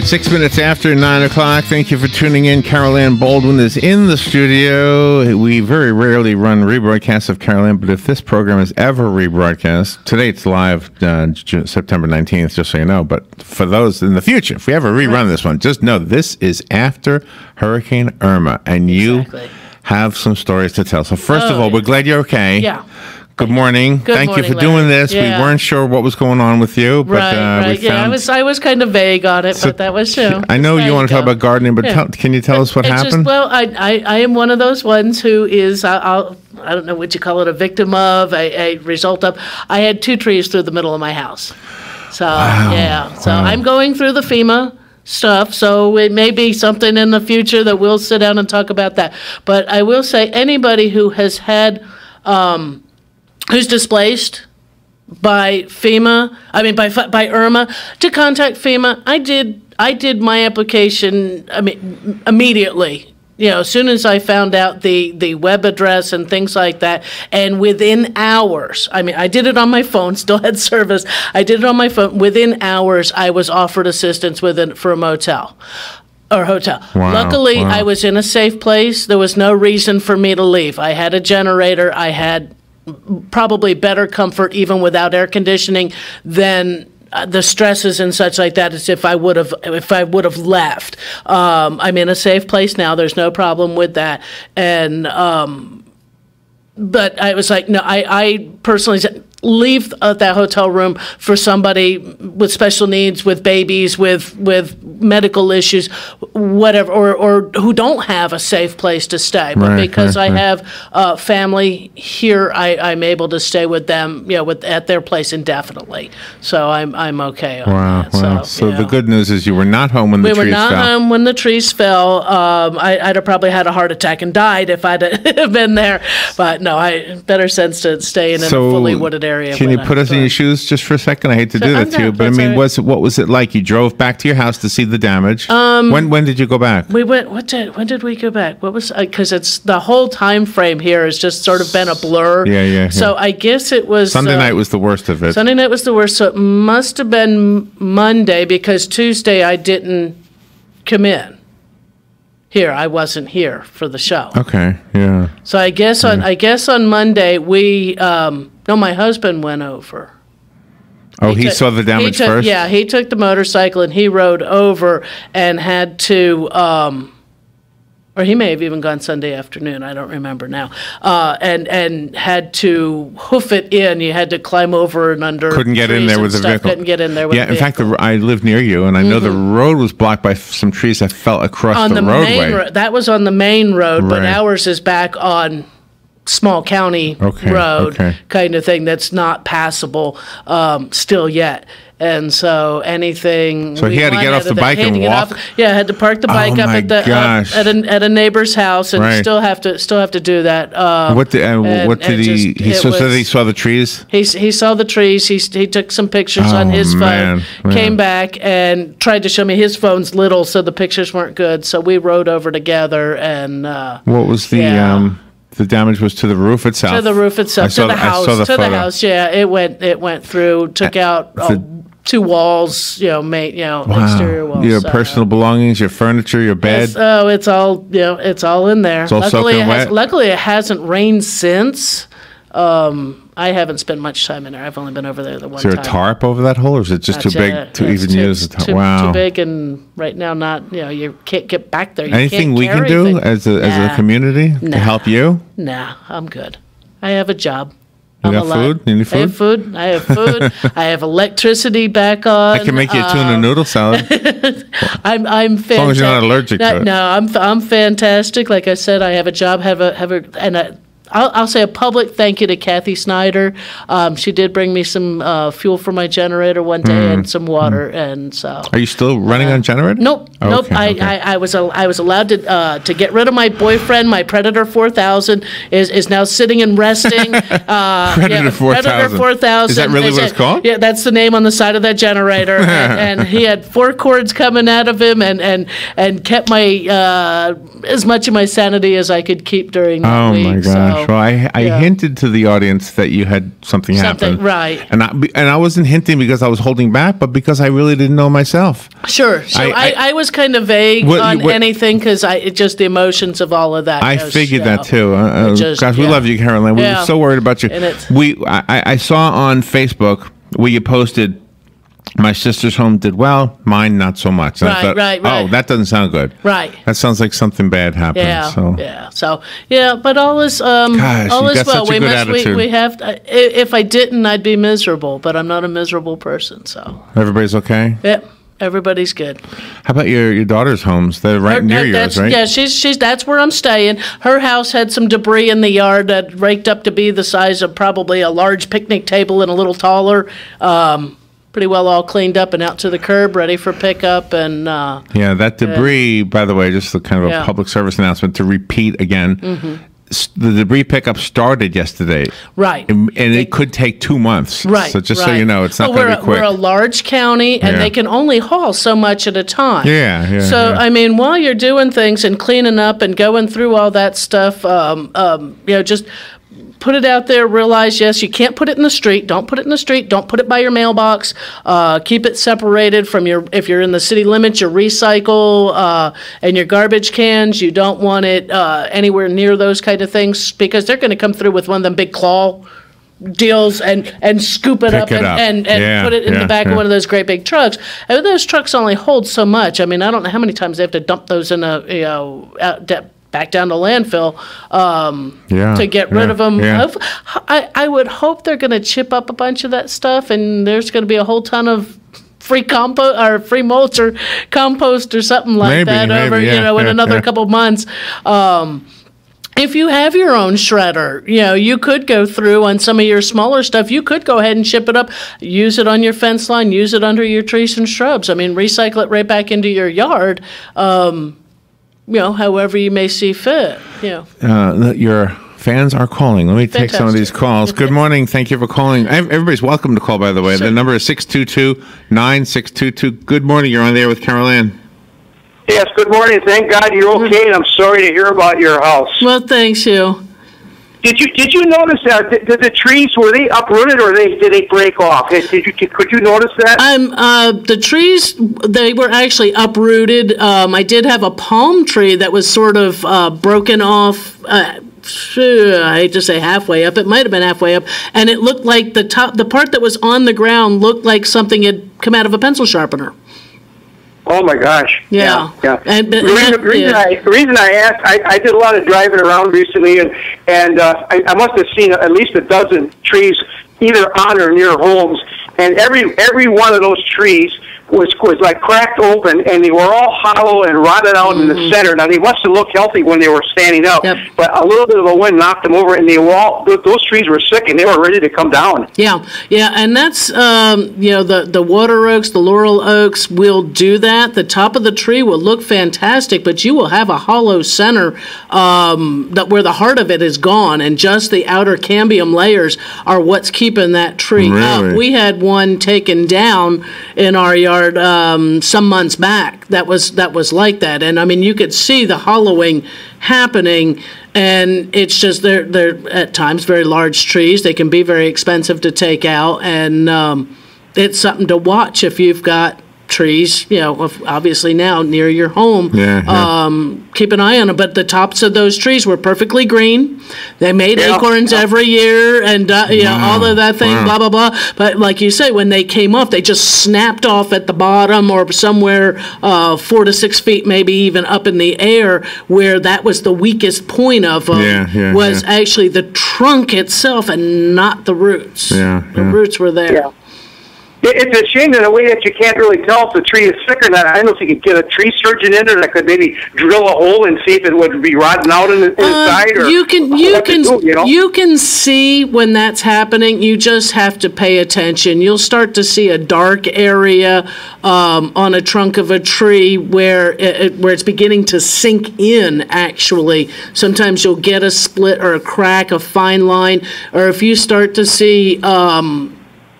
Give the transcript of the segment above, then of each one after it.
right, 6 minutes after 9 o'clock. Thank you for tuning in. Carol Ann Baldwin is in the studio. We very rarely run rebroadcasts of Carol Ann, but if this program is ever rebroadcast, today it's live September 19th, just so you know. But for those in the future, if we ever rerun this one, just know this is after Hurricane Irma, and you have some stories to tell. So first of all, we're glad you're okay. Yeah. Good morning. Thank you for doing this. Yeah. We weren't sure what was going on with you, but right. I was kind of vague on it, but that was true. I know you want to talk about gardening, but can you tell us what happened? I am one of those ones who is I don't know what you call it, a victim of, a result of. I had 2 trees through the middle of my house. So I'm going through the FEMA stuff, so it may be something in the future that we'll sit down and talk about that. But I will say anybody who has had who's displaced by FEMA, by Irma, to contact FEMA. I did my application, immediately. As soon as I found out the web address and things like that, and within hours, I did it on my phone, still had service. I did it on my phone. Within hours, I was offered assistance for a motel. Or hotel. Wow, Luckily, I was in a safe place. There was no reason for me to leave. I had a generator. I had probably better comfort even without air conditioning than the stresses and such like that as if I would have left. I'm in a safe place now. There's no problem with that. And but I was like, no, I personally said, leave that hotel room for somebody with special needs, with babies, with medical issues, whatever, or who don't have a safe place to stay. But because I have family here, I'm able to stay with them, at their place indefinitely. So I'm okay on that. Wow. So the good news is you were not home when the trees fell. We were not home when the trees fell. I'd have probably had a heart attack and died if I'd have been there. But no, better sense to stay in a fully wooded area. Can you put us in your shoes just for a second? I hate to do that to you, but what was it like? You drove back to your house to see the damage. When did you go back? We went. When did we go back? What was? Because it's the whole time frame here has just sort of been a blur. Yeah. So I guess it was Sunday night was the worst of it. Sunday night was the worst. So it must have been Monday because Tuesday I didn't come in. Here, I wasn't here for the show. Okay, yeah. So I guess on Monday we my husband went over. Oh, he saw the damage first? Yeah, he took the motorcycle and he rode over and had to or he may have even gone Sunday afternoon, I don't remember now. And had to hoof it in. You had to climb over and under. Couldn't get in there with the vehicle. Couldn't get in there with the vehicle. Yeah, in fact, I live near you, and I know the road was blocked by some trees that fell across the roadway. That was on the main road, but ours is back on small county road kind of thing that's not passable still yet. And so anything. So he had to get off the bike and walk. Had to park the bike up at a neighbor's house, and still have to do that. What did he? He saw the trees. He saw the trees. He took some pictures on his phone. Came back and tried to show me his phone's little, so the pictures weren't good. So we rode over together and. What was the? The damage was to the roof itself. To the roof itself. To the house. To the house. Yeah, it went through. Took out 2 walls. Exterior walls. Your personal belongings, your furniture, your bed. It's all in there. It's all soaking wet. Luckily, it hasn't rained since. I haven't spent much time in there. I've only been over there the one time. Is there a tarp over that hole, or is it just too big to even use? Too big, and right now not. You can't get back there. Anything we can do as a community to help you? No, I'm good. I have a job. You got food? You need food? I have food. I have electricity back on. I can make you a tuna noodle salad. I'm fantastic. As long as you're not allergic to it. No, I'm fantastic. Like I said, I have a job. I'll say a public thank you to Kathy Snyder. She did bring me some fuel for my generator one day and some water, and so. Are you still running on generator? Nope, nope. I was allowed to get rid of my boyfriend. My Predator 4000 is now sitting and resting. Predator 4000. Predator 4000. Is that really what it's called? Yeah, that's the name on the side of that generator. and he had 4 cords coming out of him, and kept my as much of my sanity as I could keep during that week. Oh my gosh! So, well, I hinted to the audience that you had something happen, right? And I wasn't hinting because I was holding back, but because I really didn't know myself. Sure. So I was kind of vague on anything because just the emotions of all of that. I figured that too. Gosh, we love you, Caroline. We were so worried about you. I saw on Facebook where you posted, my sister's home did well, mine not so much. And I thought, oh, that doesn't sound good. Right. That sounds like something bad happened. Yeah. But all is Gosh, all is well. Such a good attitude. We have. If I didn't, I'd be miserable. But I'm not a miserable person. So everybody's okay. Yep. Everybody's good. How about your daughter's homes? They're right near yours, right? Yeah, she's that's where I'm staying. Her house had some debris in the yard that raked up to be the size of probably a large picnic table and a little taller. Pretty well all cleaned up and out to the curb, ready for pickup. And yeah, that debris, by the way, just a kind of a public service announcement to repeat again. The debris pickup started yesterday. Right. And it could take 2 months. Right. So just so you know, it's not going to be quick. We're a large county, and they can only haul so much at a time. Yeah. So, I mean, while you're doing things and cleaning up and going through all that stuff, just put it out there, realize, yes, you can't put it in the street. Don't put it in the street. Don't put it by your mailbox. Keep it separated from if you're in the city limits, your recycle and your garbage cans. You don't want it anywhere near those kind of things because they're going to come through with one of them big claw deals and scoop it up and put it in the back of one of those great big trucks. And those trucks only hold so much. I mean, I don't know how many times they have to dump those in back down to landfill to get rid of them. Yeah. I would hope they're going to chip up a bunch of that stuff, and there's going to be a whole ton of free compost or free mulch or compost or something like that in another couple months. If you have your own shredder, you could go through on some of your smaller stuff. You could go ahead and ship it up, use it on your fence line, use it under your trees and shrubs. I mean, recycle it right back into your yard. However you may see fit. Your fans are calling. Let me take some of these calls. Good morning. Thank you for calling. Everybody's welcome to call, by the way. Sure. The number is 622-9622. Good morning. You're on the air with Carol Ann. Yes, good morning. Thank God you're okay, and I'm sorry to hear about your house. Well, thanks, you. Did you notice that the trees, were they uprooted or did they break off? Could you notice that? The trees, they were actually uprooted. I did have a palm tree that was sort of broken off. I hate to say halfway up. It might have been halfway up, and it looked like the part that was on the ground looked like something had come out of a pencil sharpener. Oh my gosh! Yeah. And the reason I asked, I did a lot of driving around recently, and I must have seen at least a dozen trees either on or near homes, and every one of those trees was like cracked open, and they were all hollow and rotted out in the center. Now, they must have looked healthy when they were standing up, but a little bit of a wind knocked them over, and those trees were sick, and they were ready to come down. Yeah, and that's, the water oaks, the laurel oaks will do that. The top of the tree will look fantastic, but you will have a hollow center where the heart of it is gone, and just the outer cambium layers are what's keeping that tree up. We had one taken down in our yard some months back that was like that, and I mean you could see the hollowing happening, and it's just they're at times very large trees. They can be very expensive to take out, and it's something to watch if you've got trees, obviously now near your home. Keep an eye on them. But the tops of those trees were perfectly green. They made acorns every year, and all of that thing, blah blah blah. But like you say, when they came off, they just snapped off at the bottom or somewhere 4 to 6 feet, maybe even up in the air, where that was the weakest point of them. Was actually the trunk itself and not the roots. The roots were there. It's a shame in a way that you can't really tell if the tree is sick or not. I don't know if you could get a tree surgeon in there that could maybe drill a hole and see if it would be rotting out inside. Or you can see when that's happening. You just have to pay attention. You'll start to see a dark area on a trunk of a tree where it's beginning to sink in. Actually, sometimes you'll get a split or a crack, a fine line, or if you start to see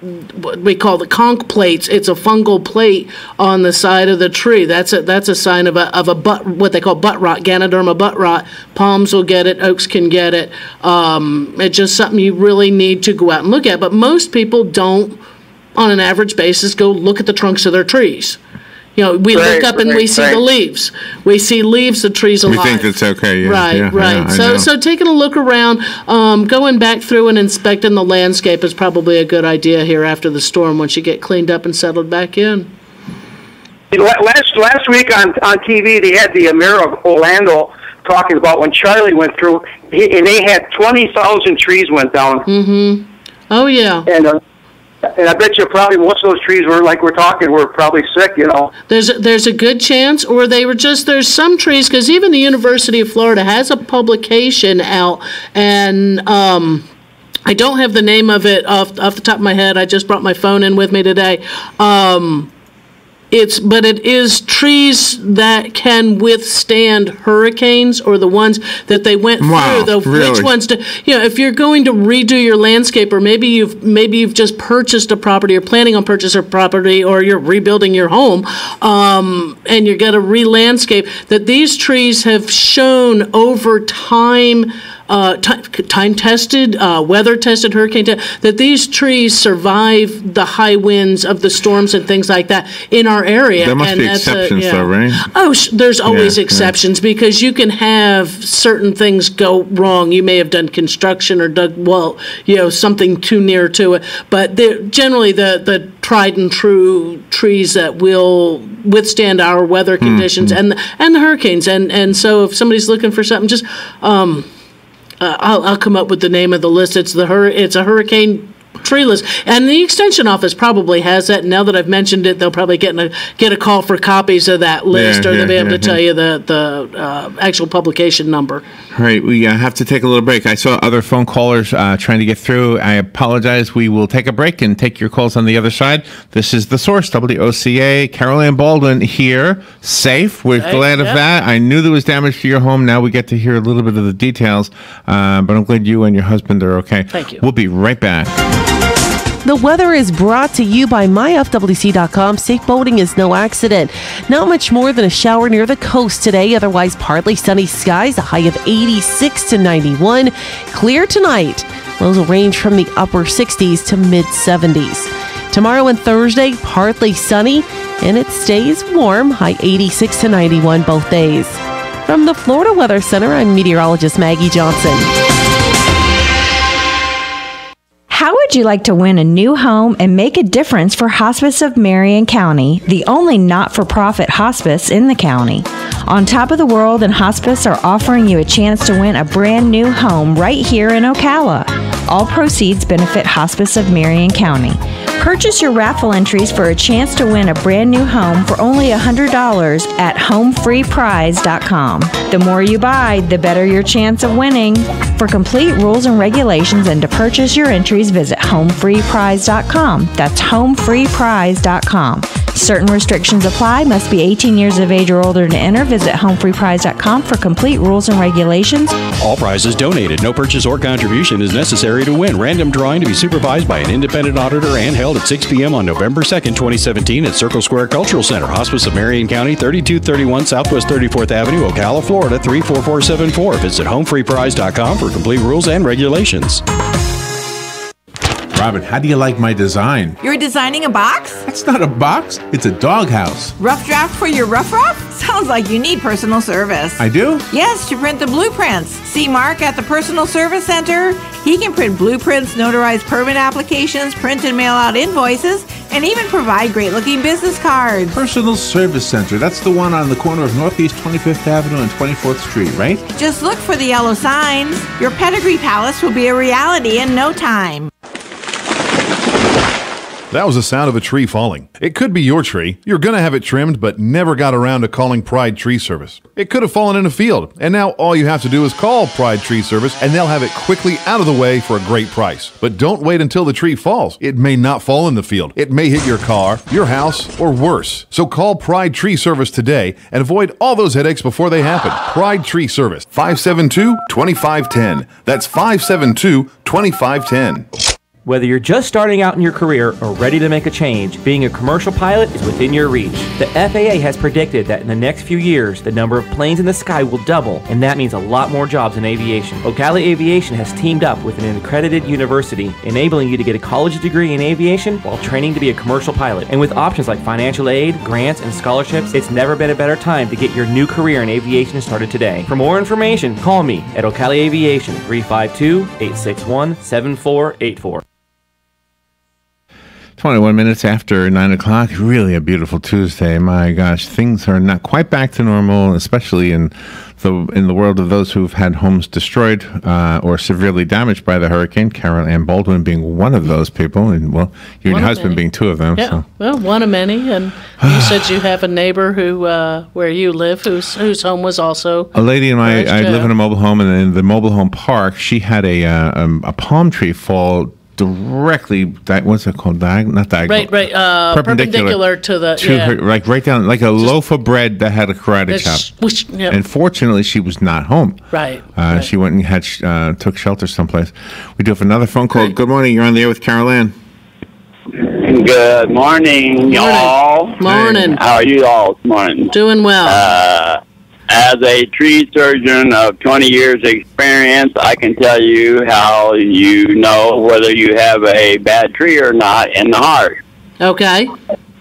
what we call the conch plates. It's a fungal plate on the side of the tree. That's a sign of a butt, what they call butt rot, Ganoderma butt rot. Palms will get it, oaks can get it. It's just something you really need to go out and look at. But most people don't, on an average basis, go look at the trunks of their trees. You know, we look up and we see the leaves. We see leaves, the tree's alive. We think it's okay. Yeah, right. Yeah, so taking a look around, going back through and inspecting the landscape is probably a good idea here after the storm once you get cleaned up and settled back in. Last week on TV, they had the mayor of Orlando talking about when Charlie went through, and they had 20,000 trees went down. Mm-hmm. Oh, yeah. And I bet you probably most of those trees were, like we're talking, were probably sick, you know. There's a good chance, or they were just, there's some trees, because even the University of Florida has a publication out, and I don't have the name of it off the top of my head. I just brought my phone in with me today. But it is trees that can withstand hurricanes, or the ones that they went through. Really? Which ones if you're going to redo your landscape, or maybe you've just purchased a property, or planning on purchasing a property, or you're rebuilding your home, and you're going to re-landscape, that these trees have shown over time, time-tested, weather-tested, hurricane-tested, that these trees survive the high winds of the storms and things like that in our area. There must be exceptions, though, right? Oh, there's always exceptions, because you can have certain things go wrong. You may have done construction or dug, something too near to it. But generally, the tried and true trees that will withstand our weather conditions and the hurricanes. And so if somebody's looking for something, just I'll come up with the name of the list. It's a hurricane tree list, and the extension office probably has that. Now that I've mentioned it, they'll probably get a call for copies of that list, or they'll be able to tell you the actual publication number. All right, we have to take a little break. I saw other phone callers trying to get through. I apologize. We will take a break and take your calls on the other side. This is The Source, WOCA. Carol Ann Baldwin here, safe. We're glad of that. I knew there was damage to your home. Now we get to hear a little bit of the details, but I'm glad you and your husband are okay. Thank you. We'll be right back. The weather is brought to you by myfwc.com. Safe boating is no accident. Not much more than a shower near the coast today. Otherwise, partly sunny skies, a high of 86 to 91. Clear tonight. Lows will range from the upper 60s to mid 70s. Tomorrow and Thursday, partly sunny, and it stays warm. High 86 to 91 both days. From the Florida Weather Center, I'm meteorologist Maggie Johnson. How would you like to win a new home and make a difference for Hospice of Marion County, the only not-for-profit hospice in the county? On Top of the World and Hospice are offering you a chance to win a brand new home right here in Ocala. All proceeds benefit Hospice of Marion County. Purchase your raffle entries for a chance to win a brand new home for only $100 at homefreeprize.com. The more you buy, the better your chance of winning. For complete rules and regulations and to purchase your entries, visit homefreeprize.com. That's homefreeprize.com. Certain restrictions apply. Must be 18 years of age or older to enter. Visit homefreeprize.com for complete rules and regulations. All prizes donated. No purchase or contribution is necessary to win. Random drawing to be supervised by an independent auditor and held at 6 p.m. on November 2nd, 2017 at Circle Square Cultural Center, Hospice of Marion County, 3231 Southwest 34th Avenue, Ocala, Florida, 34474. Visit homefreeprize.com for complete rules and regulations. Robin, how do you like my design? You're designing a box? That's not a box. It's a doghouse. Rough draft for your rough? Sounds like you need personal service. I do? Yes, to print the blueprints. See Mark at the Personal Service Center. He can print blueprints, notarize permit applications, print and mail out invoices, and even provide great-looking business cards. Personal Service Center. That's the one on the corner of Northeast 25th Avenue and 24th Street, right? Just look for the yellow signs. Your pedigree palace will be a reality in no time. That was the sound of a tree falling. It could be your tree. You're going to have it trimmed, but never got around to calling Pride Tree Service. It could have fallen in a field, and now all you have to do is call Pride Tree Service, and they'll have it quickly out of the way for a great price. But don't wait until the tree falls. It may not fall in the field. It may hit your car, your house, or worse. So call Pride Tree Service today and avoid all those headaches before they happen. Pride Tree Service, 572-2510. That's 572-2510. Whether you're just starting out in your career or ready to make a change, being a commercial pilot is within your reach. The FAA has predicted that in the next few years, the number of planes in the sky will double, and that means a lot more jobs in aviation. Ocala Aviation has teamed up with an accredited university, enabling you to get a college degree in aviation while training to be a commercial pilot. And with options like financial aid, grants, and scholarships, it's never been a better time to get your new career in aviation started today. For more information, call me at Ocala Aviation, 352-861-7484. 21 minutes after 9 o'clock. Really a beautiful Tuesday. My gosh, things are not quite back to normal, especially in the world of those who've had homes destroyed or severely damaged by the hurricane. Carol Ann Baldwin being one of those people, and well, you and your husband being two of them. Yeah, so. well, one of many. And you said you have a neighbor who, where you live, whose home was also a lady in my. I live in a mobile home, and in the mobile home park, she had a palm tree fall directly, what's it called? Not diagonal. Right. Perpendicular to the her, like right down, like a loaf of bread that had a karate chop. Yep. And fortunately, she was not home. Right. She went and had took shelter someplace. We do have another phone call. Good morning. You're on the air with Carol Ann. Good morning, y'all. Morning. How are you all this morning? Doing well. As a tree surgeon of 20 years experience, I can tell you how you know whether you have a bad tree or not in the heart. Okay.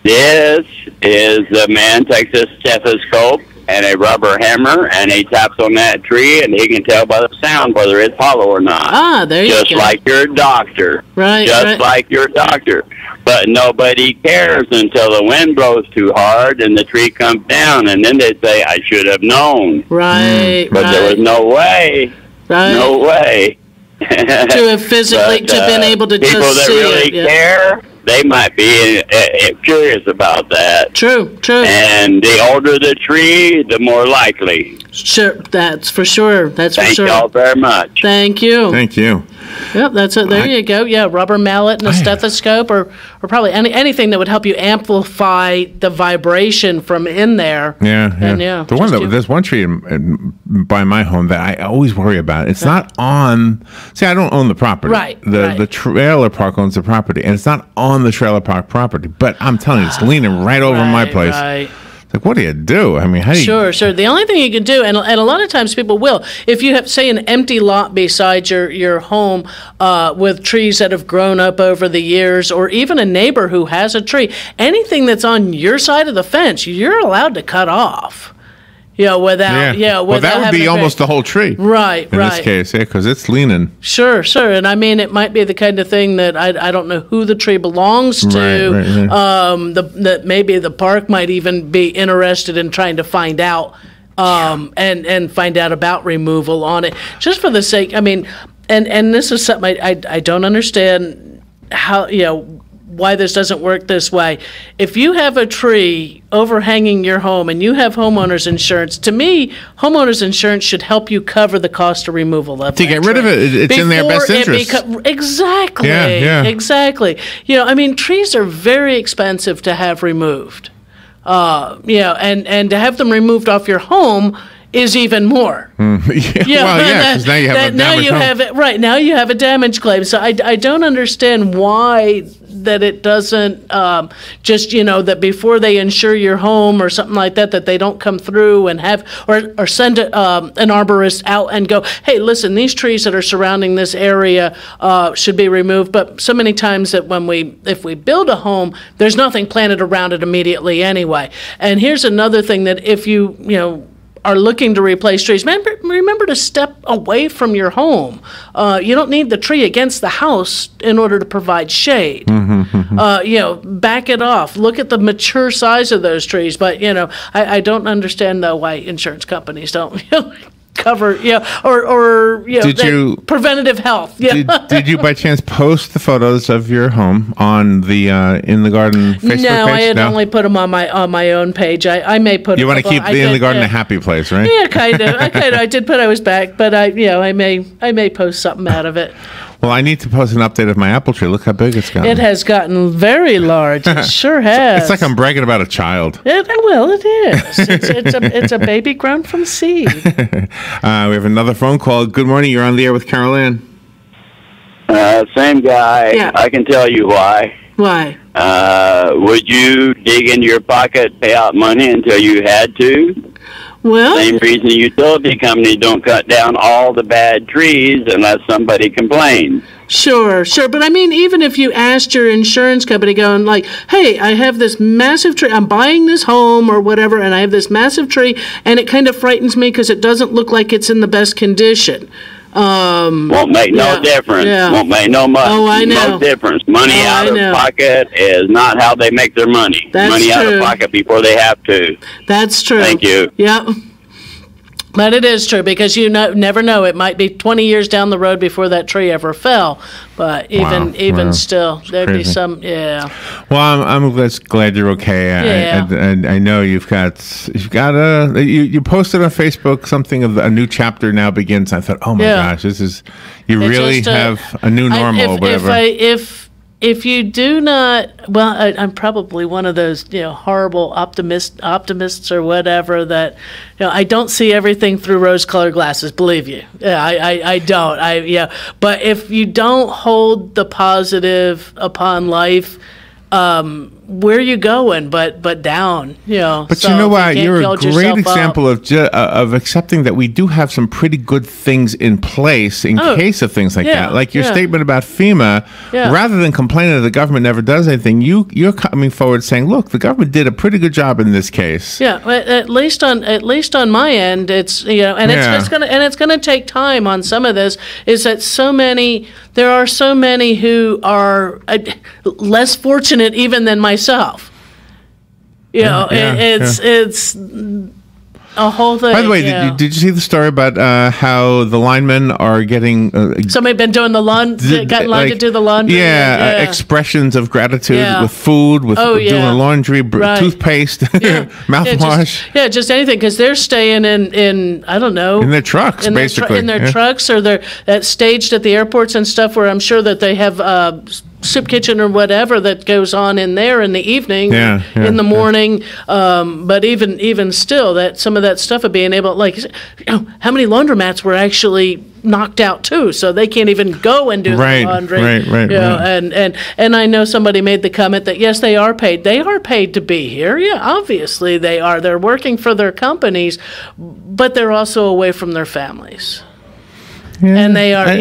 This is the man takes a stethoscope and a rubber hammer, and he taps on that tree, and he can tell by the sound whether it's hollow or not. Ah, there you go. Just like your doctor. Right. Just like your doctor. But nobody cares until the wind blows too hard and the tree comes down, and then they say, I should have known. Right. But there was no way. Right. No way. To have physically been able to just see it. People that really care, they might be curious about that. True. And the older the tree, the more likely. Sure, that's for sure. Thank y'all very much. Thank you. Thank you. Yep, that's it. There you go. Yeah, rubber mallet and a stethoscope, or probably anything that would help you amplify the vibration from in there. Yeah. And There's one tree by my home that I always worry about. It's not on. See, I don't own the property. Right. The trailer park owns the property, and it's not on the trailer park property. But I'm telling you, it's leaning right over my place. Right. Like, what do you do? I mean, how do you... Sure. The only thing you can do, and a lot of times people will, if you have, say, an empty lot beside your home with trees that have grown up over the years, or even a neighbor who has a tree, anything that's on your side of the fence, you're allowed to cut off. Without well, that would be almost the whole tree. Right. In this case, because it's leaning. Sure. And I mean, it might be the kind of thing that I don't know who the tree belongs to. Right. That maybe the park might even be interested in trying to find out, and find out about removal on it, just for the sake. I mean, and this is something I don't understand how why this doesn't work this way. If you have a tree overhanging your home and you have homeowners insurance, to me, homeowners insurance should help you cover the cost of removal of to get rid of it. It's in their best interest. Exactly. Yeah. Exactly. I mean, trees are very expensive to have removed. And to have them removed off your home is even more. Because now you have a damaged home. Now you have a damage claim. So I don't understand why that it doesn't just that before they insure your home or something like that they don't come through and have or send an arborist out and go, hey, listen, these trees that are surrounding this area should be removed. But so many times that if we build a home, there's nothing planted around it immediately anyway. And here's another thing, that if you are looking to replace trees, remember to step away from your home. You don't need the tree against the house in order to provide shade. Back it off. Look at the mature size of those trees. But I don't understand though why insurance companies don't cover, or preventative health. Yeah. Did you by chance post the photos of your home on the In the Garden Facebook page? No, I had only put them on my own page. I may put. You want to keep the In the Garden a happy place, right? Yeah, kind of. I did put I was back, but I may post something out of it. Well, I need to post an update of my apple tree. Look how big it's gotten. It has gotten very large. It sure has. It's like I'm bragging about a child. Well, it is. It's a baby grown from seed. We have another phone call. Good morning. You're on the air with Carol Ann. Same guy. Yeah. I can tell you why. Why? Would you dig into your pocket, pay out money until you had to? Well, same reason utility companies don't cut down all the bad trees unless somebody complains. Sure. But I mean, even if you asked your insurance company going like, hey, I have this massive tree, I'm buying this home or whatever, and I have this massive tree, and it kind of frightens me because it doesn't look like it's in the best condition. Won't make no difference. Yeah. Won't make no difference. Money out of pocket is not how they make their money. That's money true. Out of pocket before they have to. That's true. Thank you. Yep. But it is true because you never know. It might be 20 years down the road before that tree ever fell. But even still, there'd be some. Yeah. Well, I'm just glad you're okay. Yeah. I know you posted on Facebook something of a new chapter now begins. I thought, oh my gosh, this is really have a new normal or whatever. If you do not, well, I'm probably one of those, horrible optimists or whatever that, I don't see everything through rose-colored glasses. Believe you, I don't. But if you don't hold the positive upon life, where are you going? But down, But you know what? You're a great example of accepting that we do have some pretty good things in place in case of things like that. Like your statement about FEMA, rather than complaining that the government never does anything, you're coming forward saying, "Look, the government did a pretty good job in this case." Yeah, at least on my end, it's it's gonna take time on some of this. Is that there are so many who are less fortunate even than myself. It's a whole thing. By the way, did you see the story about how the linemen are getting somebody been doing the laundry, got in line to do the laundry? Yeah, expressions of gratitude with food, with doing the laundry, toothpaste, mouthwash. Just anything because they're staying in I don't know, in their trucks, basically, in their trucks, or they're staged at the airports and stuff. Where I'm sure that they have soup kitchen or whatever that goes on in there in the evening, in the morning. But even still, that some of that stuff of being able, how many laundromats were actually knocked out too, so they can't even go and do the laundry. Right. And I know somebody made the comment that yes, they are paid. They are paid to be here. Yeah, obviously they are. They're working for their companies, but they're also away from their families. Yeah. And they are, I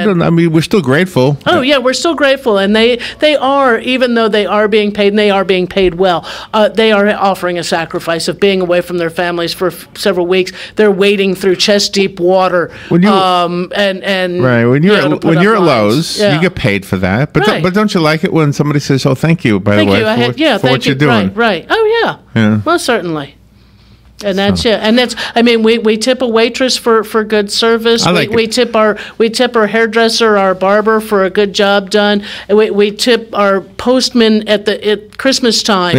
don't. I mean, we're still grateful. Oh yeah, we're still grateful, and they are, even though they are being paid, and they are being paid well. They are offering a sacrifice of being away from their families for several weeks. They're wading through chest deep water. When you're when you're at Lowe's, you get paid for that. But don't you like it when somebody says, "Oh, thank you, by the way, for what you're doing." Right. Oh yeah. Well, certainly. And that's I mean, we tip a waitress for good service. We tip our hairdresser, our barber for a good job done. We tip our postman at Christmas time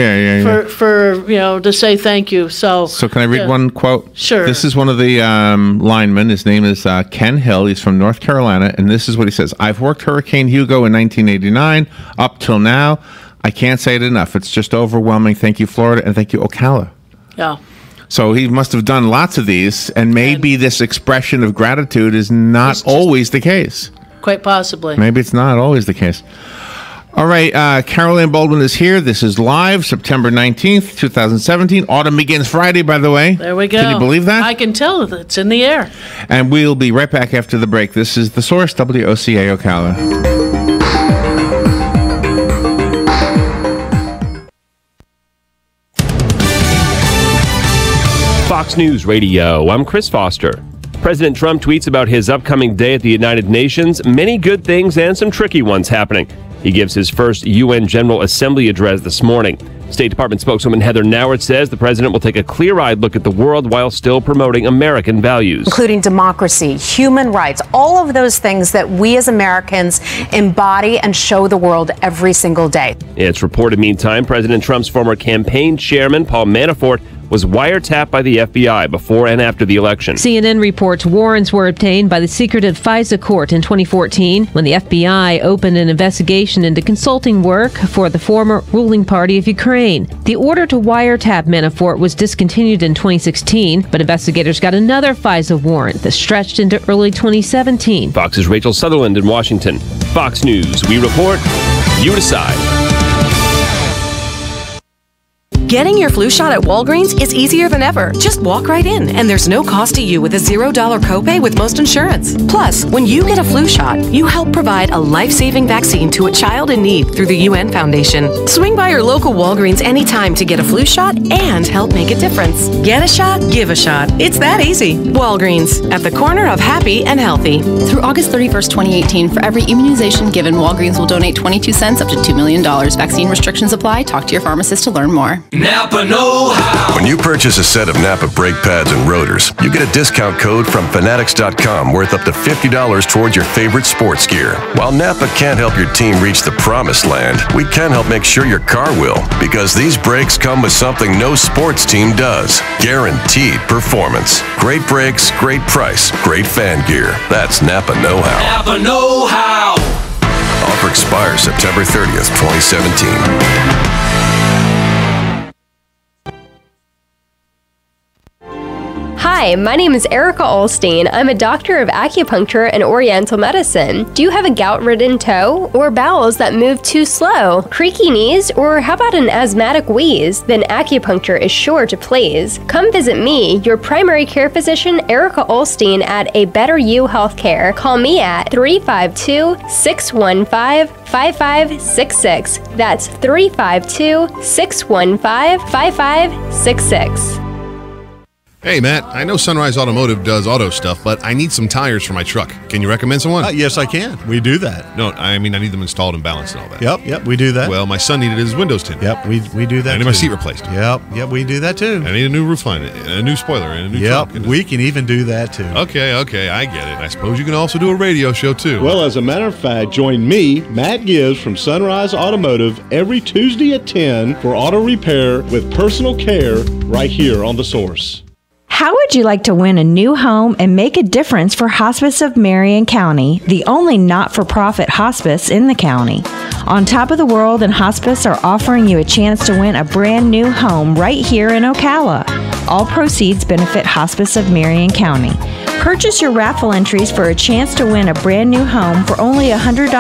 for to say thank you. So can I read one quote? Sure. This is one of the linemen. His name is Ken Hill. He's from North Carolina, and this is what he says: "I've worked Hurricane Hugo in 1989 up till now. I can't say it enough. It's just overwhelming. Thank you, Florida, and thank you, Ocala." Yeah. So he must have done lots of these, and maybe this expression of gratitude is not always the case. Quite possibly. Maybe it's not always the case. All right, Carol Ann Baldwin is here. This is live, September 19th, 2017. Autumn begins Friday, by the way. There we go. Can you believe that? I can tell it's in the air. And we'll be right back after the break. This is The Source, WOCA Ocala. Fox News Radio, I'm Chris Foster. President Trump tweets about his upcoming day at the United Nations. Many good things and some tricky ones happening. He gives his first UN General Assembly address this morning. State Department spokeswoman Heather Nauert says the president will take a clear-eyed look at the world while still promoting American values, including democracy, human rights, all of those things that we as Americans embody and show the world every single day. It's reported, meantime, President Trump's former campaign chairman, Paul Manafort, was wiretapped by the FBI before and after the election. CNN reports warrants were obtained by the secretive FISA court in 2014 when the FBI opened an investigation into consulting work for the former ruling party of Ukraine. The order to wiretap Manafort was discontinued in 2016, but investigators got another FISA warrant that stretched into early 2017. Fox's Rachel Sutherland in Washington. Fox News. We report, you decide. Getting your flu shot at Walgreens is easier than ever. Just walk right in, and there's no cost to you with a $0 copay with most insurance. Plus, when you get a flu shot, you help provide a life-saving vaccine to a child in need through the UN Foundation. Swing by your local Walgreens anytime to get a flu shot and help make a difference. Get a shot, give a shot. It's that easy. Walgreens, at the corner of happy and healthy. Through August 31st, 2018, for every immunization given, Walgreens will donate 22 cents up to $2 million. Vaccine restrictions apply. Talk to your pharmacist to learn more. Napa know-how. When you purchase a set of Napa brake pads and rotors, you get a discount code from Fanatics.com worth up to $50 towards your favorite sports gear. While Napa can't help your team reach the promised land, we can help make sure your car will, because these brakes come with something no sports team does: guaranteed performance. Great brakes, great price, great fan gear. That's Napa know-how. Napa know-how. Offer expires September 30th, 2017. Hi, my name is Erica Olstein. I'm a doctor of acupuncture and oriental medicine. Do you have a gout-ridden toe or bowels that move too slow, creaky knees, or how about an asthmatic wheeze? Then acupuncture is sure to please. Come visit me, your primary care physician, Erica Olstein, at A Better You Healthcare. Call me at 352-615-5566. That's 352-615-5566. Hey, Matt, I know Sunrise Automotive does auto stuff, but I need some tires for my truck. Can you recommend someone? Yes, I can. We do that. No, I mean, I need them installed and balanced and all that. Yep, we do that. Well, my son needed his windows tinted. Yep, we do that. I need my seat replaced. Yep, we do that too. I need a new roof line, a new spoiler, and a new trunk. Yep, we can even do that too. Okay, I get it. I suppose you can also do a radio show too. Well, as a matter of fact, join me, Matt Gibbs from Sunrise Automotive, every Tuesday at 10 for auto repair with personal care right here on The Source. How would you like to win a new home and make a difference for Hospice of Marion County, the only not-for-profit hospice in the county? On Top of the World and Hospice are offering you a chance to win a brand new home right here in Ocala. All proceeds benefit Hospice of Marion County. Purchase your raffle entries for a chance to win a brand new home for only $100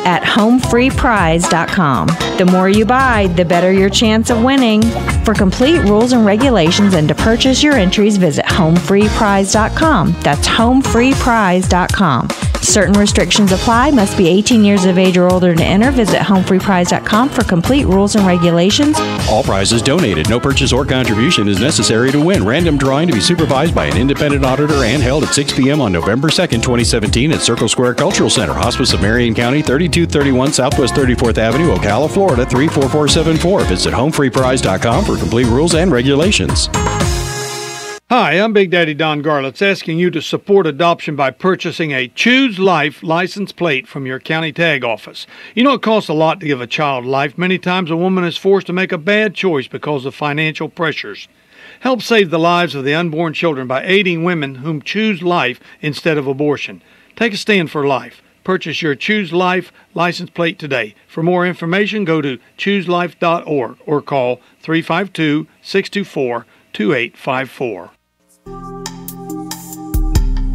at homefreeprize.com. The more you buy, the better your chance of winning. For complete rules and regulations and to purchase your entries, visit homefreeprize.com. That's homefreeprize.com. Certain restrictions apply. Must be 18 years of age or older to enter. Visit homefreeprize.com for complete rules and regulations. All prizes donated. No purchase or contribution is necessary to win. Random drawing to be supervised by an independent auditor and held at 6 p.m. on November 2nd, 2017 at Circle Square Cultural Center, Hospice of Marion County, 3231 Southwest 34th Avenue, Ocala, Florida, 34474. Visit homefreeprize.com for complete rules and regulations. Hi, I'm Big Daddy Don Garlitz, asking you to support adoption by purchasing a Choose Life license plate from your county tag office. You know, it costs a lot to give a child life. Many times a woman is forced to make a bad choice because of financial pressures. Help save the lives of the unborn children by aiding women whom choose life instead of abortion. Take a stand for life. Purchase your Choose Life license plate today. For more information, go to chooselife.org or call 352-624-2854.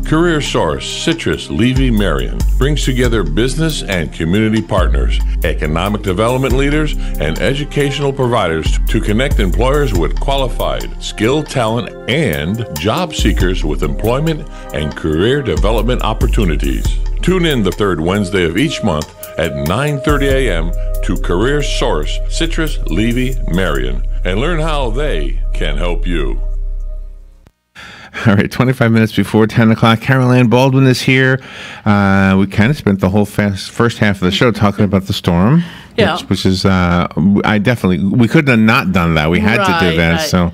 Career Source Citrus Levy Marion brings together business and community partners, economic development leaders, and educational providers to connect employers with qualified, skilled talent and job seekers with employment and career development opportunities. Tune in the third Wednesday of each month at 9:30 a.m. to Career Source Citrus Levy Marion and learn how they can help you. All right, 25 minutes before 10 o'clock. Carol Ann Baldwin is here. We kind of spent the whole first half of the show talking about the storm. Yeah. Which is, we couldn't have not done that. We had to do that. Right. So,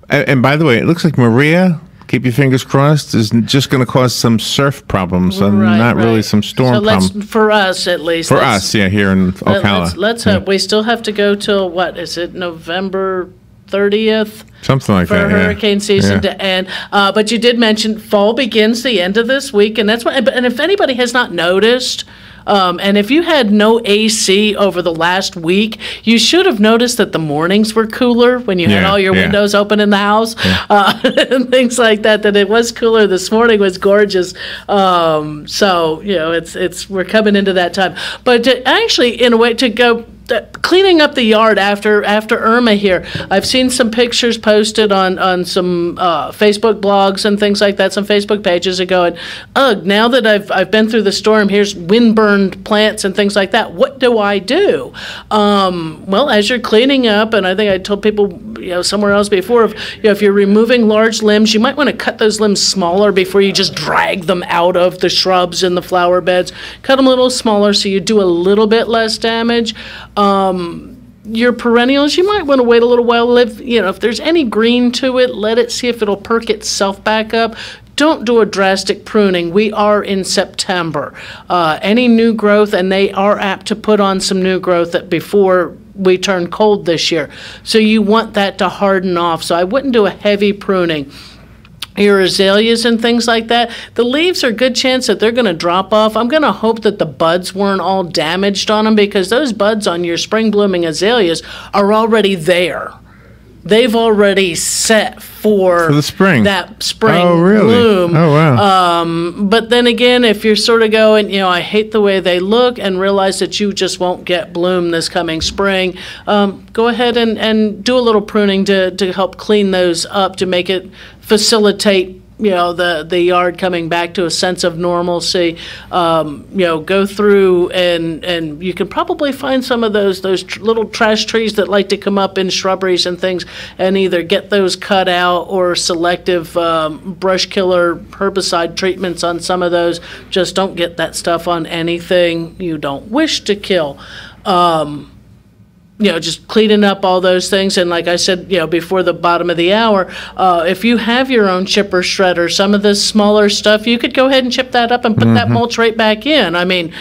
and by the way, it looks like Maria, keep your fingers crossed, is just going to cause some surf problems, so not really some storm problems. For us, at least. For us, here in Ocala. Let's we still have to go till, what, is it November 30th? Something like that, for hurricane season to end. But you did mention fall begins the end of this week, and that's what. And if anybody has not noticed, and if you had no AC over the last week, you should have noticed that the mornings were cooler when you had all your windows open in the house and things like that. That it was cooler this morning was gorgeous. So it's we're coming into that time. But actually, in a way, to go. Cleaning up the yard after Irma here. I've seen some pictures posted on some Facebook blogs and things like that, some Facebook pages ago. And now that I've been through the storm, here's wind-burned plants and things like that. What do I do? Well, as you're cleaning up, and I think I told people somewhere else before, if you're removing large limbs, you might want to cut those limbs smaller before you just drag them out of the shrubs and the flower beds. Cut them a little smaller so you do a little bit less damage. Your perennials, you might want to wait a little while. If there's any green to it, let it see if it'll perk itself back up. Don't do a drastic pruning. We are in September. Any new growth, and they are apt to put on some new growth before we turn cold this year. So you want that to harden off. So I wouldn't do a heavy pruning. Your azaleas and things like that, the leaves are a good chance that they're going to drop off. I'm going to hope that the buds weren't all damaged on them, because those buds on your spring blooming azaleas are already there. They've already set for the spring. That spring bloom. Oh, wow. But then again, if you're sort of going, I hate the way they look, and realize that you just won't get bloom this coming spring, go ahead and do a little pruning to help clean those up, to make it facilitate the yard coming back to a sense of normalcy. Go through and you can probably find some of those little trash trees that like to come up in shrubberies and things, and either get those cut out, or selective brush killer herbicide treatments on some of those. Just don't get that stuff on anything you don't wish to kill. Just cleaning up all those things. And like I said, before the bottom of the hour, if you have your own chipper shredder, some of the smaller stuff, you could go ahead and chip that up and put that mulch right back in. I mean,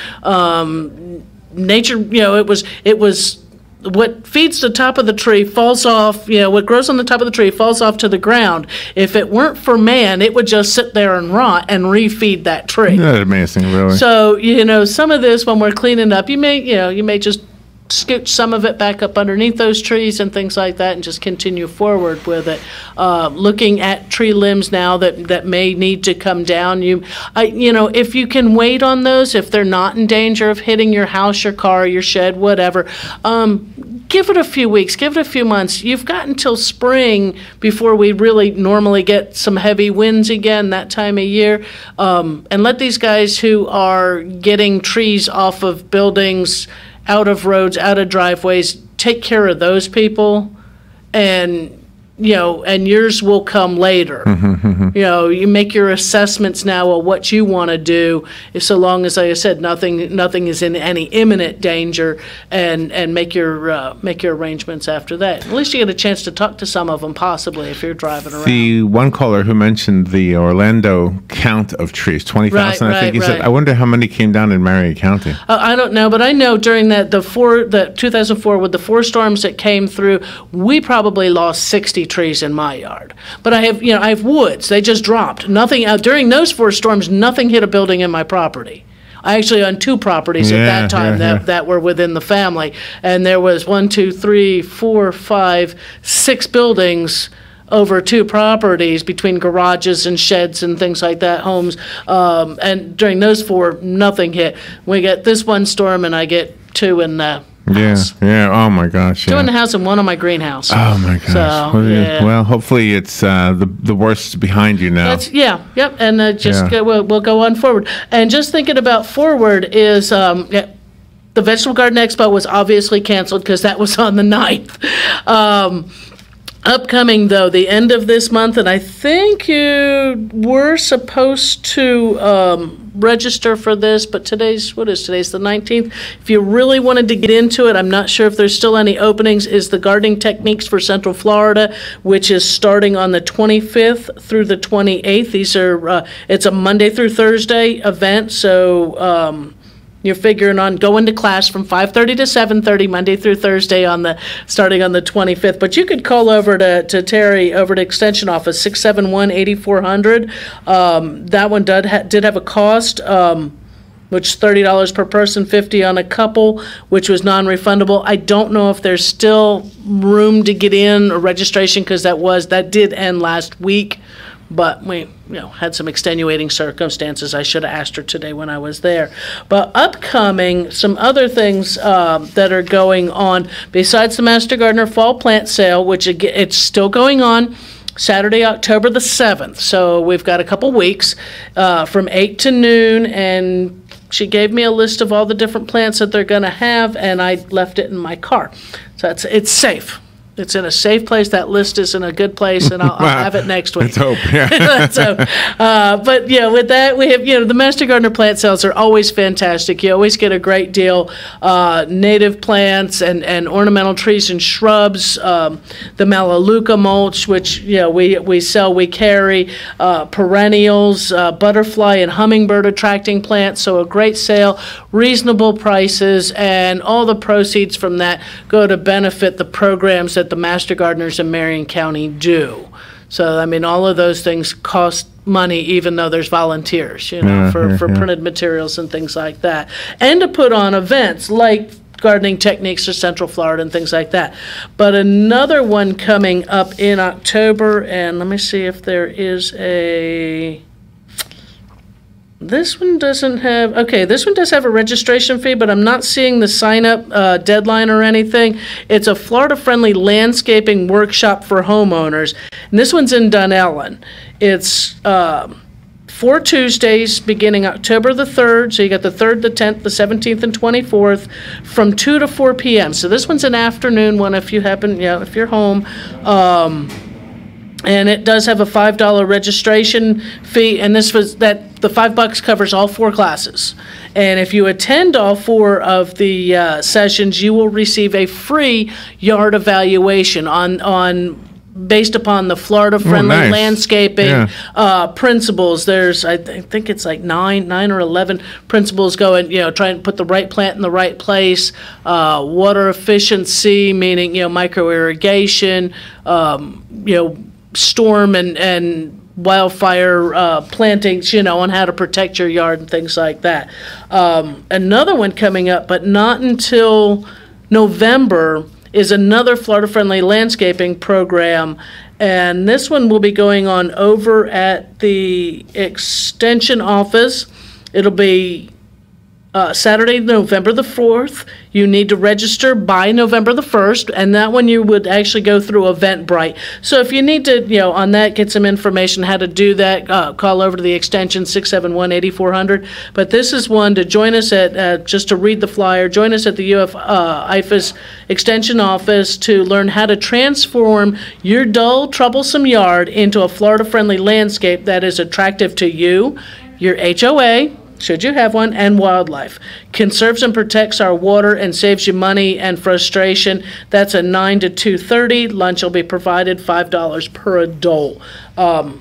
nature, it was what feeds the top of the tree falls off, what grows on the top of the tree falls off to the ground. If it weren't for man, it would just sit there and rot and refeed that tree. That's amazing, really. So, some of this, when we're cleaning up, you may just scooch some of it back up underneath those trees and things like that, and just continue forward with it. Looking at tree limbs now that may need to come down, if you can wait on those, if they're not in danger of hitting your house, your car, your shed, whatever, give it a few weeks, give it a few months. You've got until spring before we really normally get some heavy winds again that time of year. And let these guys who are getting trees off of buildings, out of roads, out of driveways, take care of those people, and yours will come later. You make your assessments now of what you want to do, so long as, like I said, nothing is in any imminent danger, and make your arrangements after that. At least you get a chance to talk to some of them, possibly, if you're driving around. The one caller who mentioned the Orlando count of trees, 20,000, I think he said. I wonder how many came down in Marion County. I don't know, but I know during the 2004, with the 4 storms that came through, we probably lost 60 trees in my yard. But I have woods. They just dropped. Nothing during those 4 storms, nothing hit a building in my property. I actually owned 2 properties at that time that were within the family, and there was 1, 2, 3, 4, 5, 6 buildings over 2 properties, between garages and sheds and things like that, homes. And during those 4, nothing hit. We get this one storm, and I get 2 in the house. Oh my gosh. 2 in the house and 1 on my greenhouse. Oh my gosh. So, well, hopefully it's the worst behind you now. And we'll go on forward. And just thinking about forward is the Vegetable Garden Expo was obviously canceled because that was on the 9th. Upcoming, though, the end of this month, and I think you were supposed to register for this, but today's the 19th. If you really wanted to get into it, I'm not sure if there's still any openings, is the Gardening Techniques for Central Florida, which is starting on the 25th through the 28th. These are, it's a Monday through Thursday event, so you're figuring on going to class from 5:30 to 7:30 Monday through Thursday starting on the 25th. But you could call over to Terry over to Extension Office 671-8400. That one did have a cost, which is $30 per person, $50 on a couple, which was non-refundable. I don't know if there's still room to get in or registration because that did end last week. But we had some extenuating circumstances. I should have asked her today when I was there. But upcoming, some other things that are going on besides the Master Gardener Fall Plant Sale, which it's still going on, Saturday, October the 7th. So we've got a couple weeks from 8 to noon, and she gave me a list of all the different plants that they're going to have, and I left it in my car. So it's safe. It's in a safe place. That list is in a good place, and I'll have it next week. Let's hope, yeah. So, but yeah, with that, we have, the Master Gardener plant sales are always fantastic. You always get a great deal. Native plants and ornamental trees and shrubs, the Melaleuca mulch, which, we sell, we carry, perennials, butterfly and hummingbird attracting plants. So a great sale, reasonable prices, and all the proceeds from that go to benefit the programs that the Master Gardeners in Marion County do. So, all of those things cost money, even though there's volunteers, for printed materials and things like that. And to put on events like Gardening Techniques for Central Florida and things like that. But another one coming up in October, and let me see if there is this one doesn't have, this one does have a registration fee, but I'm not seeing the sign-up deadline or anything. It's a Florida-friendly landscaping workshop for homeowners, and this one's in Dunellen. It's 4 Tuesdays beginning October the 3rd, so you got the 3rd, the 10th, the 17th, and 24th from 2 to 4 p.m. So this one's an afternoon one if you happen, if you're home. And it does have a $5 registration fee, and the $5 covers all 4 classes. And if you attend all 4 of the sessions, you will receive a free yard evaluation based upon the Florida-friendly landscaping principles. There's, I think it's like 9 or 11 principles going, try and put the right plant in the right place, water efficiency, meaning, micro irrigation, storm and wildfire plantings, on how to protect your yard and things like that. Another one coming up, but not until November, is another Florida-friendly landscaping program, and this one will be going on over at the Extension Office. It'll be Saturday, November the 4th. You need to register by November the 1st, and that one you would actually go through Eventbrite. So if you need to, on that, get some information how to do that, call over to the extension 671-8400. But this is one to join us at, just to read the flyer, join us at the IFAS Extension Office to learn how to transform your dull, troublesome yard into a Florida-friendly landscape that is attractive to you, your HOA, should you have one, and wildlife. Conserves and protects our water and saves you money and frustration. That's a 9 to 2:30. Lunch will be provided, $5 per adult. And,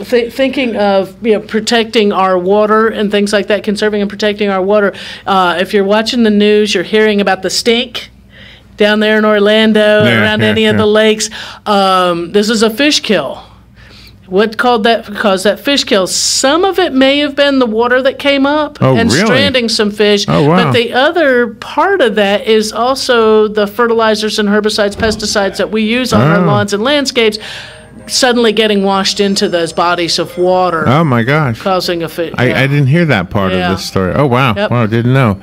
thinking of, protecting our water and things like that, conserving and protecting our water, if you're watching the news, you're hearing about the stink down there in Orlando, around any of the lakes. This is a fish kill. What caused that fish kill? Some of it may have been the water that came up stranding some fish. Oh, wow. But the other part of that is also the fertilizers and herbicides, pesticides that we use on our lawns and landscapes suddenly getting washed into those bodies of water. Oh, my gosh. Causing a fish. I didn't hear that part of this story. Oh, wow. Yep. Wow, didn't know.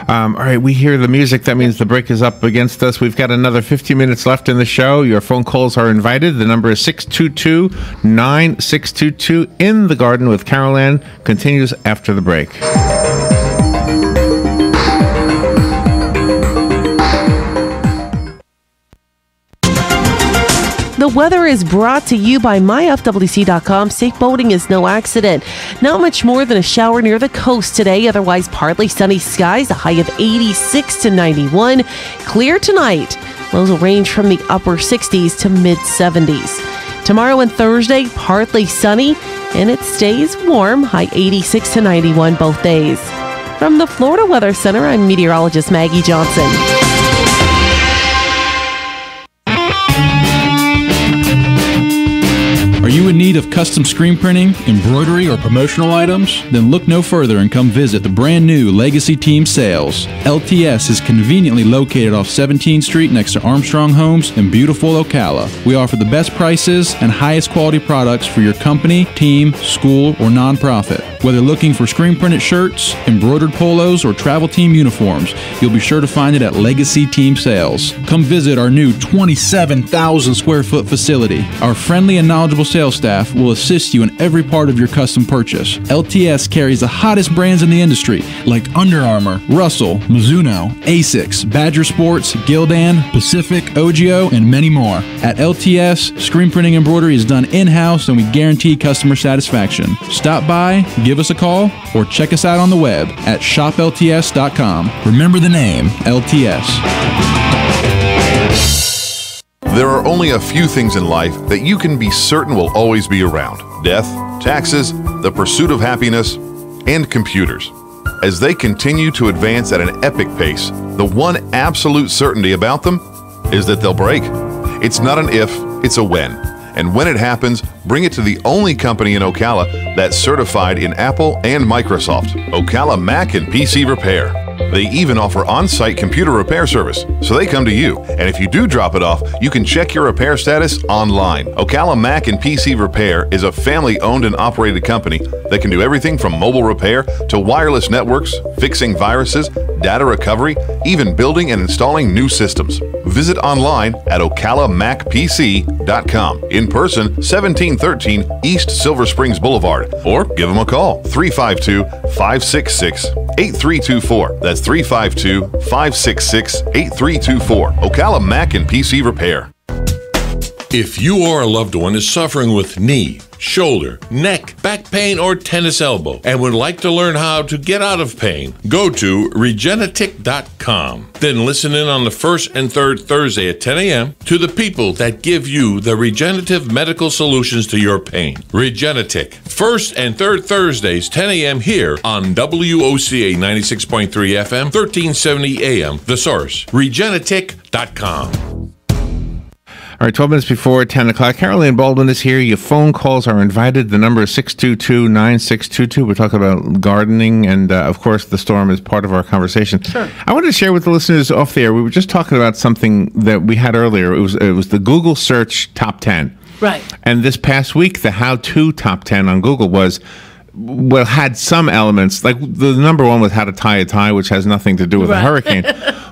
All right, we hear the music. That means the break is up against us. We've got another 50 minutes left in the show. Your phone calls are invited. The number is 622-9622. In the Garden with Carol Ann continues after the break. The weather is brought to you by myfwc.com. Safe boating is no accident. Not much more than a shower near the coast today. Otherwise, partly sunny skies, a high of 86 to 91. Clear tonight. Lows will range from the upper 60s to mid 70s. Tomorrow and Thursday, partly sunny, and it stays warm, high 86 to 91 both days. From the Florida Weather Center, I'm meteorologist Maggie Johnson. Are you in need of custom screen printing, embroidery, or promotional items? Then look no further and come visit the brand new Legacy Team Sales. LTS is conveniently located off 17th Street next to Armstrong Homes in beautiful Ocala. We offer the best prices and highest quality products for your company, team, school, or nonprofit. Whether looking for screen printed shirts, embroidered polos, or travel team uniforms, you'll be sure to find it at Legacy Team Sales. Come visit our new 27,000 square foot facility. Our friendly and knowledgeable sales staff will assist you in every part of your custom purchase. LTS carries the hottest brands in the industry like Under Armour, Russell, Mizuno, Asics, Badger Sports, Gildan, Pacific, Ogio, and many more. At LTS, screen printing embroidery is done in-house and we guarantee customer satisfaction. Stop by, give us a call, or check us out on the web at shoplts.com. Remember the name, LTS. There are only a few things in life that you can be certain will always be around: death, taxes, the pursuit of happiness, and computers. As they continue to advance at an epic pace, the one absolute certainty about them is that they'll break. It's not an if, it's a when. And when it happens, bring it to the only company in Ocala that's certified in Apple and Microsoft, Ocala Mac and PC Repair. They even offer on-site computer repair service, so they come to you. And if you do drop it off, you can check your repair status online. Ocala Mac and PC Repair is a family-owned and operated company that can do everything from mobile repair to wireless networks, fixing viruses, data recovery, even building and installing new systems. Visit online at ocalamacpc.com. In person, 1713 East Silver Springs Boulevard, or give them a call, 352-566-8324. That's 352-566-8324. Ocala Mac and PC Repair. If you or a loved one is suffering with knee, shoulder, neck, back pain, or tennis elbow and would like to learn how to get out of pain, go to Regenetic.com. Then listen in on the first and third Thursday at 10 a.m. to the people that give you the regenerative medical solutions to your pain. Regenetic. First and third Thursdays, 10 a.m. here on WOCA 96.3 FM, 1370 AM. The Source. Regenetic.com. All right, 12 minutes before 10 o'clock. Caroline Baldwin is here. Your phone calls are invited. The number is 622-9622. We're talking about gardening, and, of course, the storm is part of our conversation. Sure. I wanted to share with the listeners off the air. We were just talking about something that we had earlier. It was the Google search top 10. Right. And this past week, the how-to top 10 on Google had some elements. Like the number one was how to tie a tie, which has nothing to do with a hurricane.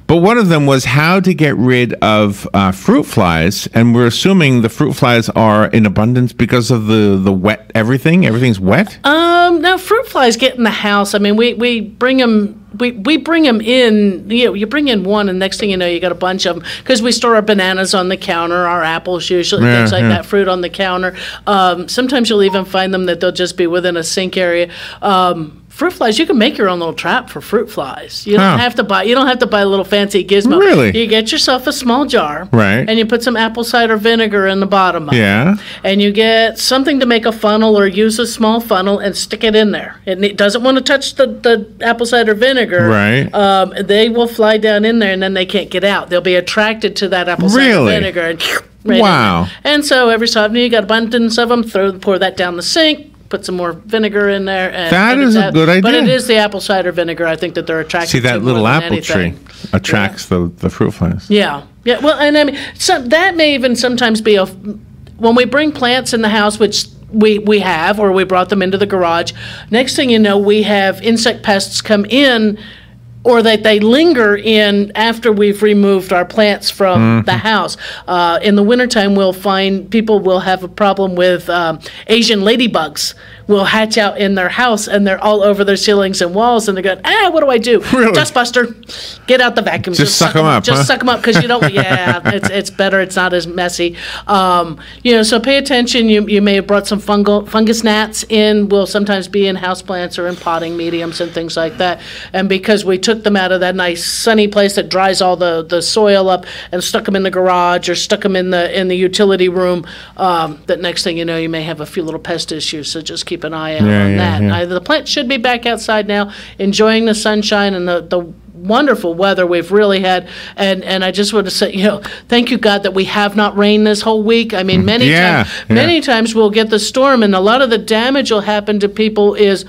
But one of them was how to get rid of fruit flies, and we're assuming the fruit flies are in abundance because of the wet everything. Everything's wet. No, fruit flies get in the house. I mean, we bring them. We bring them in. You bring in one, and next thing you know, you got a bunch of them because we store our bananas on the counter, our apples usually, things like that, fruit on the counter. Sometimes you'll even find them that they'll just be within a sink area. Fruit flies, you can make your own little trap for fruit flies. You don't have to buy. You don't have to buy a little fancy gizmo. Really? You get yourself a small jar, right? And you put some apple cider vinegar in the bottom of it. And you get something to make a funnel or use a small funnel and stick it in there. And it doesn't want to touch the apple cider vinegar. Right. They will fly down in there and then they can't get out. They'll be attracted to that apple cider vinegar. And wow. And so every so often you got abundance of them. Pour that down the sink. Put some more vinegar in there. And that is a good idea. But it is the apple cider vinegar, I think, that they're attracted to. See, that little apple anything. tree attracts the fruit flies. Yeah. Well, and I mean, that may even sometimes be when we bring plants in the house, which we have, or we brought them into the garage, next thing you know, we have insect pests come in or that they linger in after we've removed our plants from the house. In the wintertime, we'll find people will have a problem with Asian ladybugs will hatch out in their house, and they're all over their ceilings and walls, and they're going, what do I do? Really? Dustbuster, get out the vacuum. Just suck them up, Just suck them up, because you don't, it's better. It's not as messy. So pay attention. You may have brought some fungus gnats in, will sometimes be in houseplants or in potting mediums and things like that. And because we took them out of that nice sunny place that dries all the soil up and stuck them in the garage or stuck them in the utility room, that next thing you know, you may have a few little pest issues. So just keep an eye out on that. Yeah. The plant should be back outside now, enjoying the sunshine and the wonderful weather we've really had. And I just want to say, thank you, God, that we have not rained this whole week. I mean, many times we'll get the storm, and a lot of the damage will happen to people is,